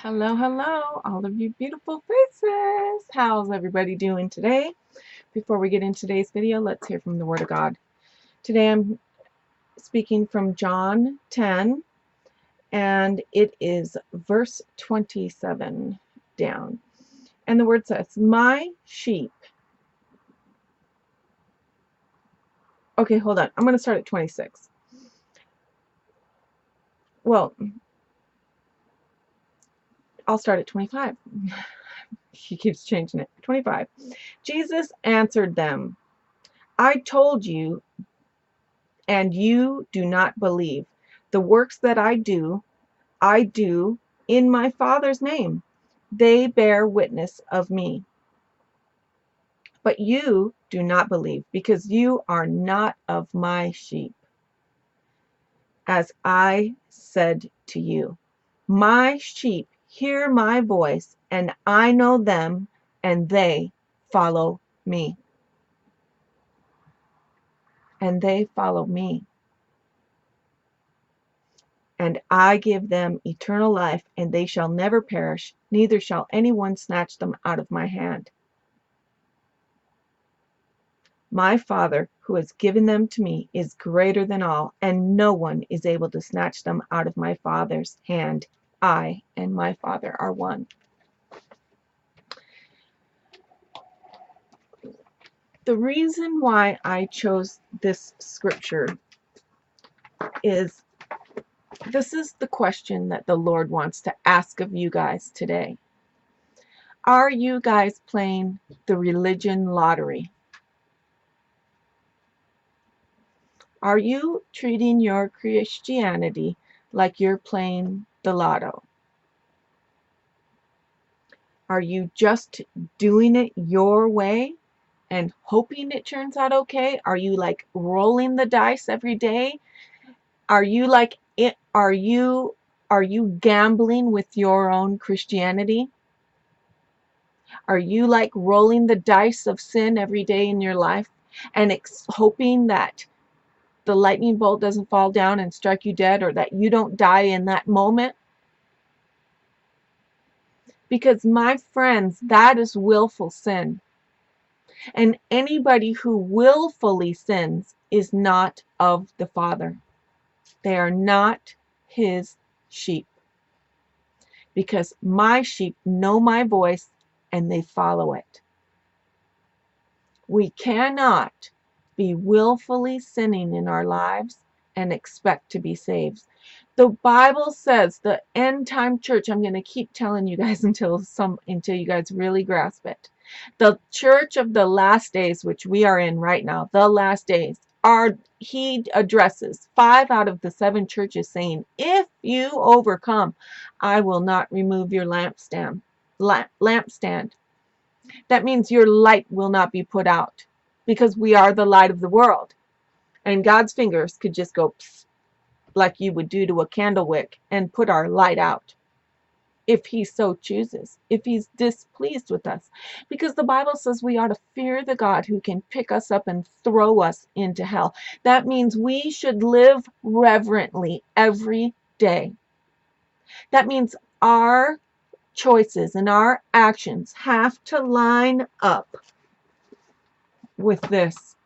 Hello, hello, all of you beautiful faces. How's everybody doing today? Before we get into today's video, let's hear from the Word of God. Today I'm speaking from John 10, and it is verse 27 down. And the word says, my sheep. Okay, hold on. I'm going to start at 26. Well, I'll start at 25. She keeps changing it. 25. Jesus answered them, I told you, and you do not believe. The works that I do in my Father's name. They bear witness of me. But you do not believe, because you are not of my sheep. As I said to you, my sheep hear my voice, and I know them, and they follow me. And they follow me. And I give them eternal life, and they shall never perish, neither shall anyone snatch them out of my hand. My Father, who has given them to me, is greater than all, and no one is able to snatch them out of my Father's hand. I and my Father are one. The reason why I chose this scripture is this is the question that the Lord wants to ask of you guys today. Are you guys playing the religion lottery? Are you treating your Christianity like you're playing the lotto? Are you just doing it your way and hoping it turns out okay? Are you like rolling the dice every day? Are you like it? Are you gambling with your own Christianity? Are you like rolling the dice of sin every day in your life and hoping that the lightning bolt doesn't fall down and strike you dead, or that you don't die in that moment? Because, my friends, that is willful sin. And anybody who willfully sins is not of the Father. They are not his sheep. Because my sheep know my voice and they follow it. We cannot be willfully sinning in our lives and expect to be saved. The Bible says the end time church, I'm going to keep telling you guys until you guys really grasp it. The church of the last days, which we are in right now, the last days, he addresses 5 out of the 7 churches saying, if you overcome, I will not remove your lampstand. That means your light will not be put out, because we are the light of the world. And God's fingers could just go psst, like you would do to a candle wick, and put our light out if he so chooses, if he's displeased with us. Because the Bible says we ought to fear the God who can pick us up and throw us into hell. That means we should live reverently every day. That means our choices and our actions have to line up with this.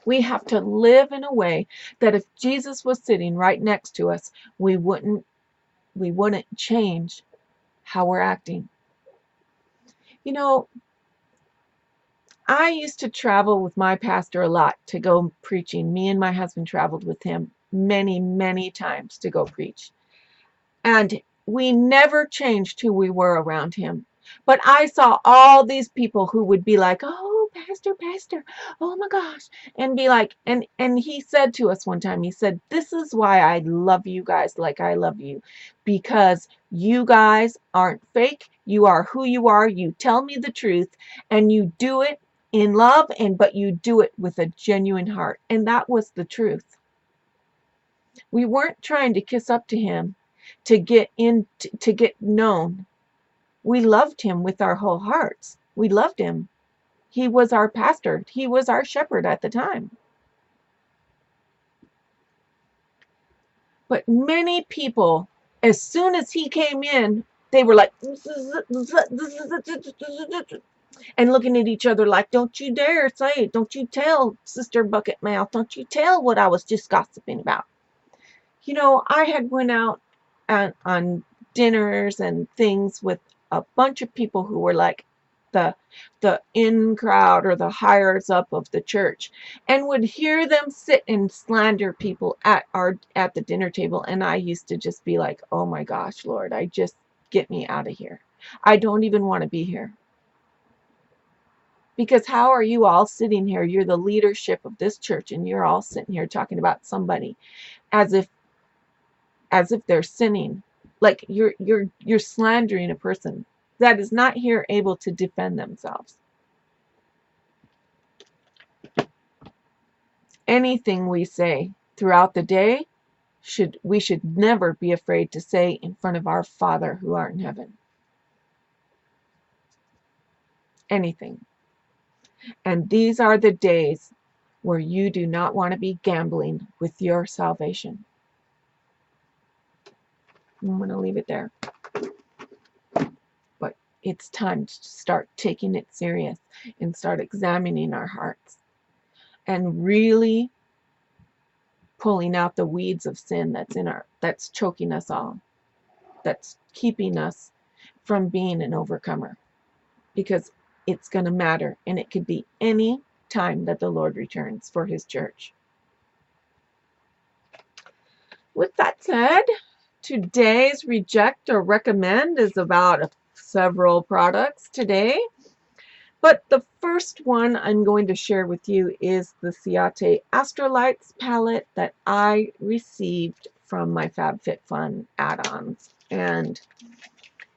We have to live in a way that if Jesus was sitting right next to us, we wouldn't change how we're acting. You know, I used to travel with my pastor a lot to go preaching. Me and my husband traveled with him many, many times to go preach. And we never changed who we were around him. But I saw all these people who would be like, oh, pastor, oh my gosh. And be like, and he said to us one time, he said, this is why I love you guys like I love you. Because you guys aren't fake. You are who you are. You tell me the truth, and you do it in love, but you do it with a genuine heart. And that was the truth. We weren't trying to kiss up to him to get known. We loved him with our whole hearts. We loved him. He was our pastor. He was our shepherd at the time. But many people As soon as he came in, they were like, and looking at each other like, don't you dare say it. Don't you tell Sister Bucket Mouth. Don't you tell what I was just gossiping about. You know, I had went out on dinners and things with a bunch of people who were like the in crowd or the higher up of the church, and would hear them sit and slander people at the dinner table, and I used to just be like, oh my gosh, Lord, I just get me out of here. I don't even want to be here. Because how are you all sitting here? You're the leadership of this church, and you're all sitting here talking about somebody as if they're sinning. Like you're slandering a person that is not here able to defend themselves. Anything we say throughout the day, we should never be afraid to say in front of our Father who art in heaven. Anything. And these are the days where you do not want to be gambling with your salvation. I'm going to leave it there. But it's time to start taking it serious and start examining our hearts and really pulling out the weeds of sin that's choking us all, that's keeping us from being an overcomer, because it's going to matter, and it could be any time that the Lord returns for his church. With that said, today's reject or recommend is about several products today. But the first one I'm going to share with you is the Ciotti Astrolights palette that I received from my Fab Fit Fun add-ons. And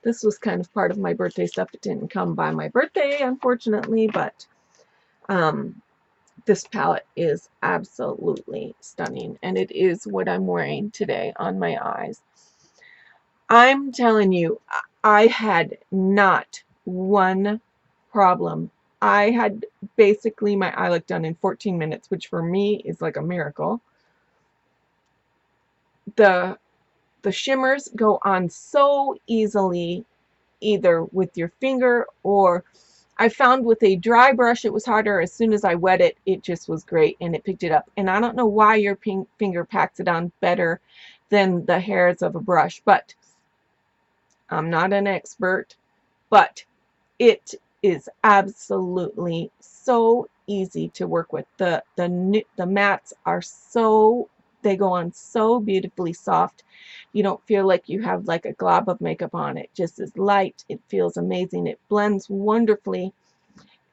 this was kind of part of my birthday stuff. It didn't come by my birthday, unfortunately, but this palette is absolutely stunning. And it is what I'm wearing today on my eyes. I'm telling you, I had not one problem. I had basically my eye look done in 14 minutes, which for me is like a miracle. The shimmers go on so easily, either with your finger, or I found with a dry brush it was harder. As soon as I wet it, it just was great and it picked it up. And I don't know why your finger packs it on better than the hairs of a brush, but I'm not an expert, but it is absolutely so easy to work with. The mats are so, they go on so beautifully soft. You don't feel like you have like a glob of makeup on. It just is light. It feels amazing. It blends wonderfully,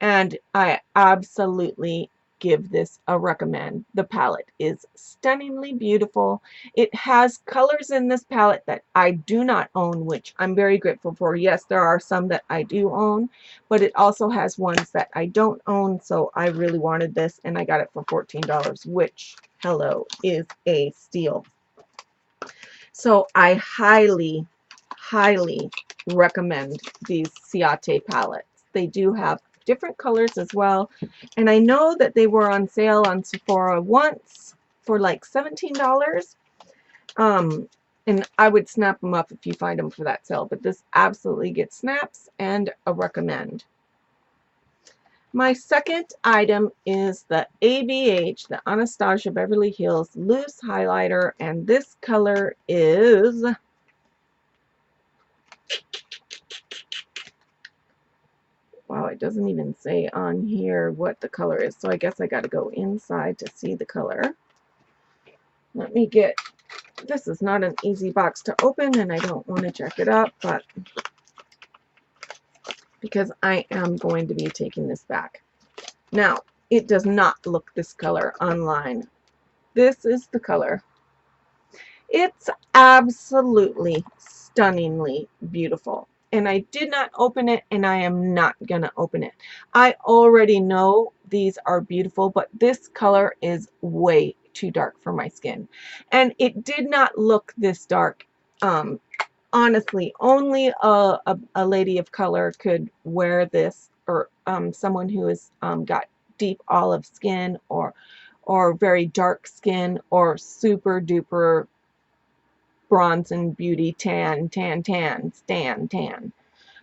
and I absolutely give this a recommend. The palette is stunningly beautiful. It has colors in this palette that I do not own, which I'm very grateful for. Yes, there are some that I do own, but it also has ones that I don't own, so I really wanted this, and I got it for $14, which, hello, is a steal. So I highly, highly recommend these Ciotti palettes. They do have different colors as well, and I know that they were on sale on Sephora once for like $17, and I would snap them up if you find them for that sale, but this absolutely gets snaps and a recommend. My second item is the ABH, the Anastasia Beverly Hills Loose Highlighter, and this color is wow, it doesn't even say on here what the color is, so I guess I got to go inside to see the color. Let me get, this is not an easy box to open, and I don't want to check it up, but because I am going to be taking this back. Now, it does not look this color online. This is the color. It's absolutely stunningly beautiful. And I did not open it, and I am not going to open it. I already know these are beautiful, but this color is way too dark for my skin. And it did not look this dark. Honestly, only a lady of color could wear this, or someone who has got deep olive skin, or very dark skin, or super duper Bronze and Beauty Tan, Tan, Tan, Stan, Tan.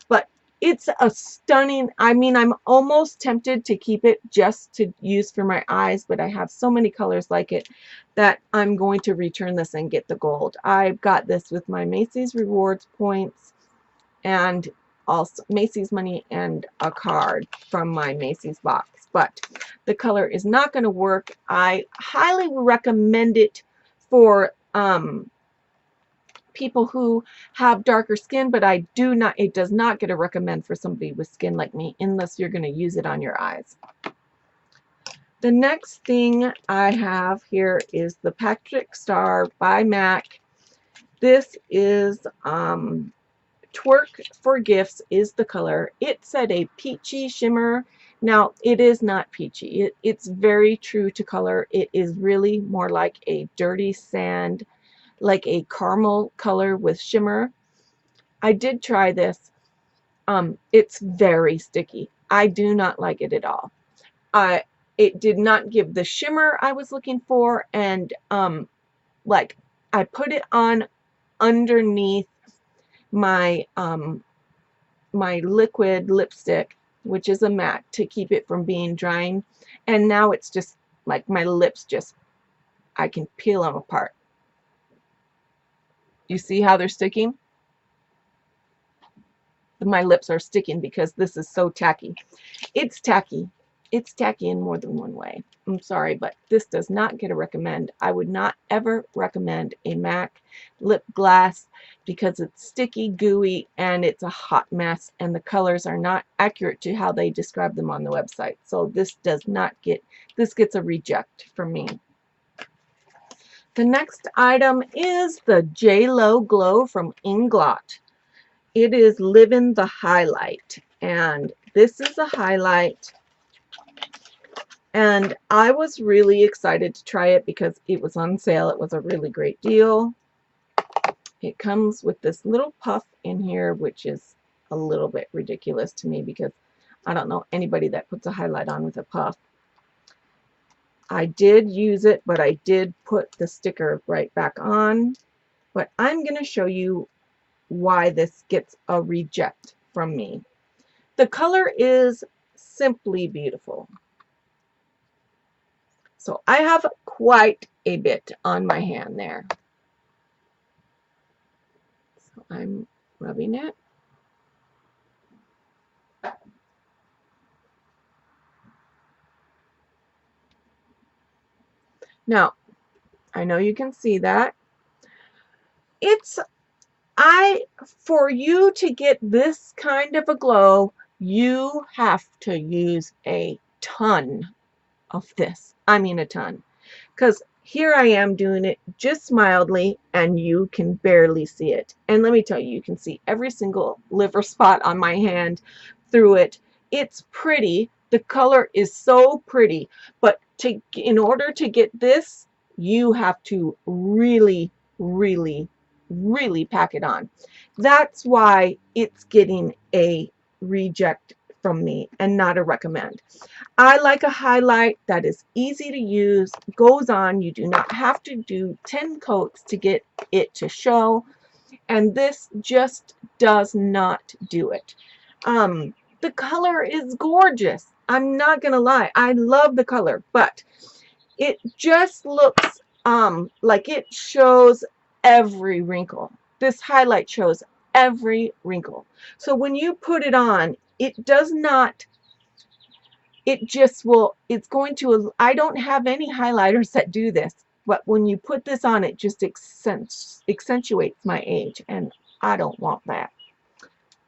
But it's a stunning, I mean, I'm almost tempted to keep it just to use for my eyes, but I have so many colors like it that I'm going to return this and get the gold. I've got this with my Macy's rewards points and also Macy's money and a card from my Macy's box. But the color is not going to work. I highly recommend it for people who have darker skin, but it does not get a recommend for somebody with skin like me unless you're going to use it on your eyes. The next thing I have here is the Patrick Star by MAC. This is Twerk for Gifts is the color. It said a peachy shimmer. Now, it is not peachy. It's very true to color. It is really more like a dirty sand, like a caramel color with shimmer. I did try this. It's very sticky. I do not like it at all. It did not give the shimmer I was looking for, and like I put it on underneath my my liquid lipstick, which is a matte, to keep it from being drying, and now it's just like my lips just, I can peel them apart. You see how they're sticking? My lips are sticking because this is so tacky. It's tacky. It's tacky in more than one way. I'm sorry, but this does not get a recommend. I would not ever recommend a MAC lip gloss because it's sticky, gooey, and it's a hot mess, and the colors are not accurate to how they describe them on the website. So this does not get, this gets a reject from me. The next item is the J-Lo Glow from Inglot. It is Livin' the Highlight, and this is a highlight, and I was really excited to try it because it was on sale. It was a really great deal. It comes with this little puff in here, which is a little bit ridiculous to me because I don't know anybody that puts a highlight on with a puff. I did use it, but I did put the sticker right back on. But I'm going to show you why this gets a reject from me. The color is simply beautiful. So I have quite a bit on my hand there. So I'm rubbing it. Now, I know you can see that. For you to get this kind of a glow, you have to use a ton of this. I mean a ton. Because here I am doing it just mildly, and you can barely see it. And let me tell you, you can see every single liver spot on my hand through it. It's pretty. The color is so pretty. But in order to get this, you have to really, really, really pack it on. That's why it's getting a reject from me and not a recommend. I like a highlight that is easy to use, goes on. You do not have to do 10 coats to get it to show, and this just does not do it. The color is gorgeous. I'm not gonna lie, I love the color, but it just looks like it shows every wrinkle. This highlight shows every wrinkle. So when you put it on, it does not, it just will, it's going to, I don't have any highlighters that do this, but when you put this on, it just accentuates my age, and I don't want that.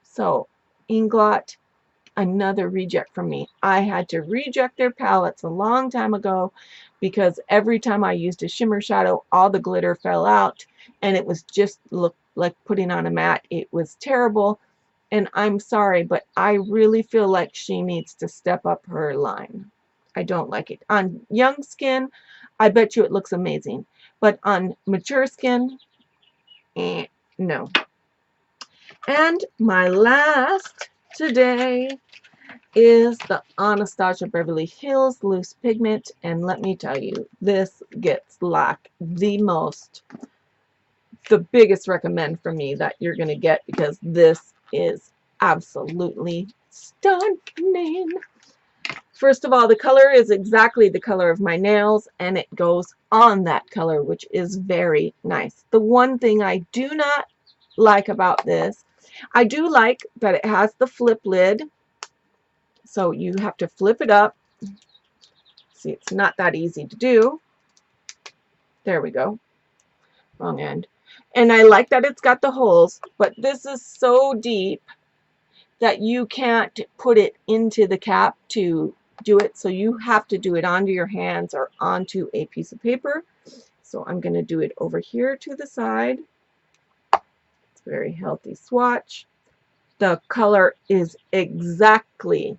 So Inglot, another reject from me. I had to reject their palettes a long time ago because every time I used a shimmer shadow, all the glitter fell out, and it was just looked like putting on a matte. It was terrible, and I'm sorry, but I really feel like she needs to step up her line. I don't like it. On young skin, I bet you it looks amazing, but on mature skin, no. And my last today is the Anastasia Beverly Hills Loose Pigment, and let me tell you, this gets like the most the biggest recommend from me that you're going to get, because this is absolutely stunning. First of all, the color is exactly the color of my nails, and it goes on that color, which is very nice. The one thing I do not like about this, I do like that it has the flip lid, so you have to flip it up. See, it's not that easy to do. There we go. Wrong end. And I like that it's got the holes, but this is so deep that you can't put it into the cap to do it, so you have to do it onto your hands or onto a piece of paper. So I'm going to do it over here to the side. It's a very healthy swatch. The color is exactly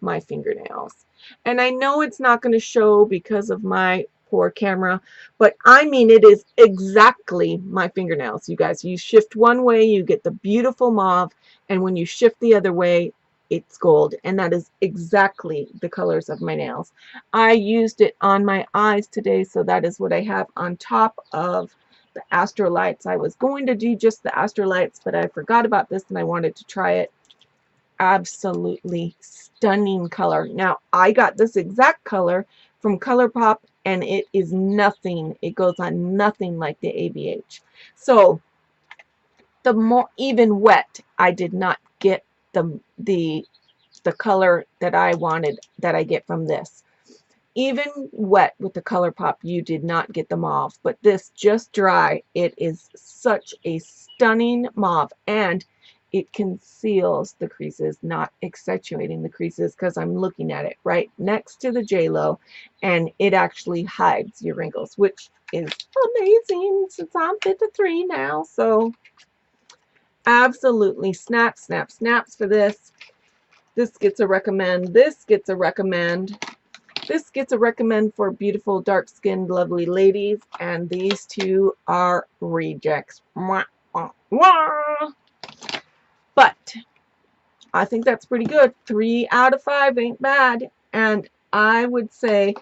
my fingernails, and I know it's not going to show because of my poor camera, but I mean it is exactly my fingernails. You guys, you shift one way, you get the beautiful mauve, and when you shift the other way, it's gold, and that is exactly the colors of my nails. I used it on my eyes today, so that is what I have on top of the Astrolights. I was going to do just the Astrolights, but I forgot about this and I wanted to try it. Absolutely stunning color. Now, I got this exact color from ColourPop, and it is nothing. It goes on nothing like the ABH. So, the more, even wet, I did not get the color that I wanted, that I get from this. Even wet with the ColourPop, you did not get the mauve, but this just dry, it is such a stunning mauve, and it conceals the creases, not accentuating the creases, because I'm looking at it right next to the JLo, and it actually hides your wrinkles, which is amazing since I'm 53 now. So absolutely snap, snap, snaps for this. This gets a recommend. This gets a recommend. This gets a recommend for beautiful, dark-skinned, lovely ladies, and these two are rejects. Mwah, mwah, mwah. But I think that's pretty good. 3 out of 5 ain't bad, and I would say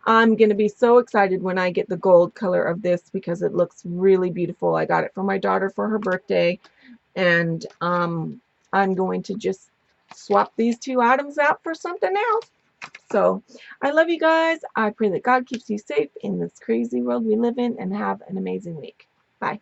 I'm going to be so excited when I get the gold color of this, because it looks really beautiful. I got it for my daughter for her birthday, and I'm going to just swap these 2 items out for something else. So I love you guys. I pray that God keeps you safe in this crazy world we live in, and have an amazing week. Bye.